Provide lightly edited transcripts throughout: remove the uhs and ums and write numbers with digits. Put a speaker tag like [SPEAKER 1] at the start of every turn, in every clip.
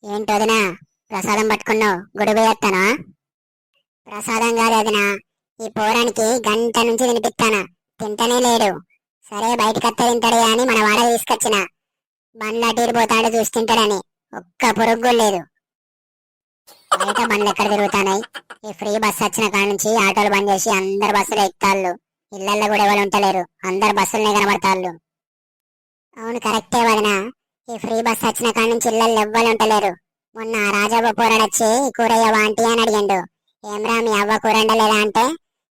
[SPEAKER 1] ఏంటి వదినా, ప్రసాదం పట్టుకున్నావు? గుడి పోయేస్తానా? ప్రసాదం కాదు వదినా, ఈ పోరానికి గంట నుంచి తినిపిస్తానా, తింటనే లేడు. సరే బయటకు అత్త తింటాడు అని మన వాడ తీసుకొచ్చిన. బండ్లు అటు ఇటు పోతాడు చూసి తింటాడని. ఒక్క పురుగు కూడా లేదు. బయట బండ్లు ఎక్కడ తిరుగుతానాయి? ఈ ఫ్రీ బస్ వచ్చిన కాడ నుంచి ఆటోలు బంద్ చేసి అందరు బస్సులు ఎక్కుతాళ్ళు. ఇళ్లల్లో కూడా ఎవరు ఉంటలేరు, అందరు బస్సులనే కనబడతాళ్ళు. అవును, కరెక్టే వదినా. ఈ ఫ్రీ బస్ వచ్చిన కాడ నుంచి ఇళ్లల్లో ఎవ్వరు ఉంటలేరు. మొన్న రాజవ్వ పోరాడొచ్చి కూరయ్యవా ఆంటీ అని అడిగిండు. ఏమ్రా మీ అవ్వ కూర వండలేదా అంటే,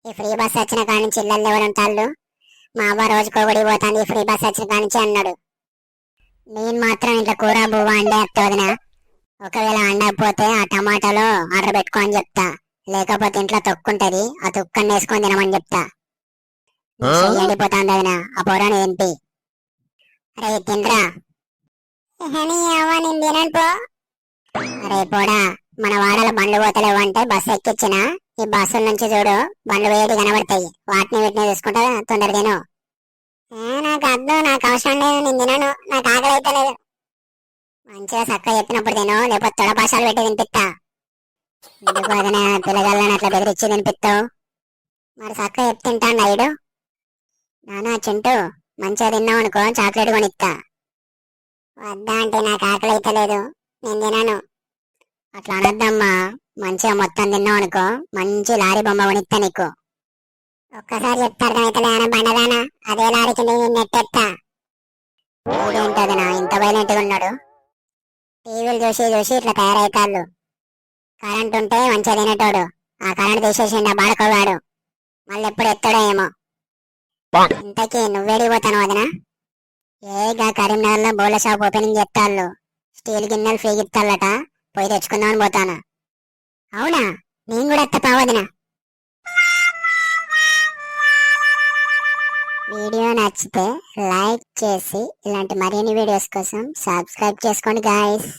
[SPEAKER 1] ఈ ఫ్రీ బస్ వచ్చిన కాడ నుంచి ఇళ్లల్లో ఎవరు ఉంటాళ్ళు, మా అవ్వ రోజుకో గుడి పోతాంది ఈ ఫ్రీ బస్ వచ్చిన కాడ నుంచి అన్నాడు. నేను మాత్రం ఇంట్లో కూర బువ్వ అండే అత్త వదినా. ఒకవేళ అండకపోతే ఆ టమాటాలో ఆర్డర్ పెట్టుకో అని చెప్తా. లేకపోతే ఇంట్లో తొక్కుంటది, ఆ తొక్కని వేసుకొని తినమని చెప్తా. ఎండిపోతాంది వదినా, ఆ పొరాని ఏంటి? అరే తినరా. నేను తినను పో. అరే పోడా, మన వాడలో బండ్లు పోతలేవు అంటే బస్సు ఎక్కించిన. ఈ బస్సుల నుంచి చూడు, బండ్లు వేడి కనబడతాయి, వాటిని వీటిని చూసుకుంటా తొందర తిను. నాకు అద్దు, నాకు అవసరం లేదు, నేను తినను, నాకు ఆకలి అయితే లేదు. మంచిగా చక్కగా చెప్పినప్పుడు తిను, లేకపోతే తొడపాశాలు పెట్టి తినిపిస్తా. ఎందుకు అదనే పిల్లగాళ్ళని అట్లా బెదిరించి తినిపిస్తావు? మరి చక్కగా చెప్పి తింటాను అయ్యుడు. నానా చింటూ, మంచిగా తిన్నావు అనుకో చాక్లెట్ కొనిస్తా. వద్దా అంటే నాకు ఆకలి అయితే లేదు, నేను తినను. అట్లా అనద్దమ్మా, మంచిగా మొత్తం తిన్నావు అనుకో మంచి లారీ బొమ్మ కొనిస్తా నీకు. ఒక్కసారి చెప్తే అర్థమైతలే అన్న బండదానా, అదే లారీకి నేను నెట్టెత్తా. ఇదేంటదనా ఇంత వైలెంట్గా ఉన్నాడు? టీవీలు చూసి చూసి ఇట్లా తయారైతాళ్ళు. కరెంట్ ఉంటే మంచిగా తినేటోడు, ఆ కరెంట్ తీసేసిండా బాడుకోవాడు. మళ్ళీ ఎప్పుడు ఎత్తాడో ఏమో. ఇంతకీ నువ్వేడికి పోతాను వదినా? ఏగా కరీంనగర్ లో బోల షాప్ ఓపెనింగ్ చేస్తాళ్ళు. స్టీల్ గిన్నెలు ఫ్రీ ఇస్తాళ్ళట, పోయి తెచ్చుకుందామని పోతాను. అవునా, నేను కూడా ఎత్త వదినా. వీడియో నచ్చితే లైక్ చేసి ఇలాంటి మరిన్ని వీడియోస్ కోసం సబ్స్క్రైబ్ చేసుకోండి గాయస్.